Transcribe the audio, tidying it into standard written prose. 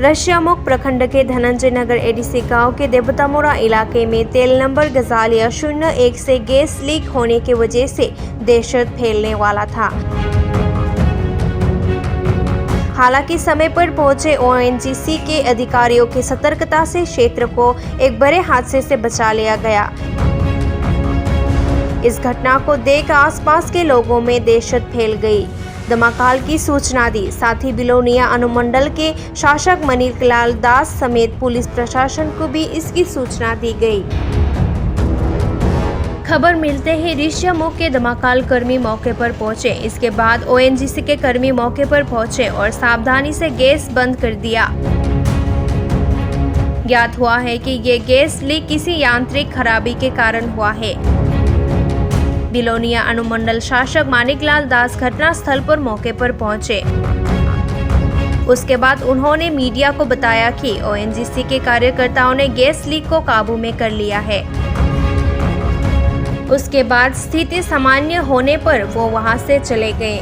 रशियामुख प्रखंड के धनंजय नगर एडीसी गांव के देवतामुरा इलाके में तेल नंबर गजालिया 01 से गैस लीक होने की वजह से दहशत फैलने वाला था। हालांकि समय पर पहुंचे ओएनजीसी के अधिकारियों की सतर्कता से क्षेत्र को एक बड़े हादसे से बचा लिया गया। इस घटना को देख आसपास के लोगों में दहशत फैल गई। दमकल की सूचना दी, साथ ही बिलोनिया अनुमंडल के शासक मनीलाल दास समेत पुलिस प्रशासन को भी इसकी सूचना दी गई। खबर मिलते ही रशियामुख के दमकल कर्मी मौके पर पहुंचे। इसके बाद ओएनजीसी के कर्मी मौके पर पहुंचे और सावधानी से गैस बंद कर दिया। ज्ञात हुआ है कि ये गैस लीक किसी यांत्रिक खराबी के कारण हुआ है। बिलोनिया अनुमंडल शासक मानिकलाल दास घटना स्थल पर मौके पर पहुंचे। उसके बाद उन्होंने मीडिया को बताया कि ओएनजीसी के कार्यकर्ताओं ने गैस लीक को काबू में कर लिया है। उसके बाद स्थिति सामान्य होने पर वो वहां से चले गए।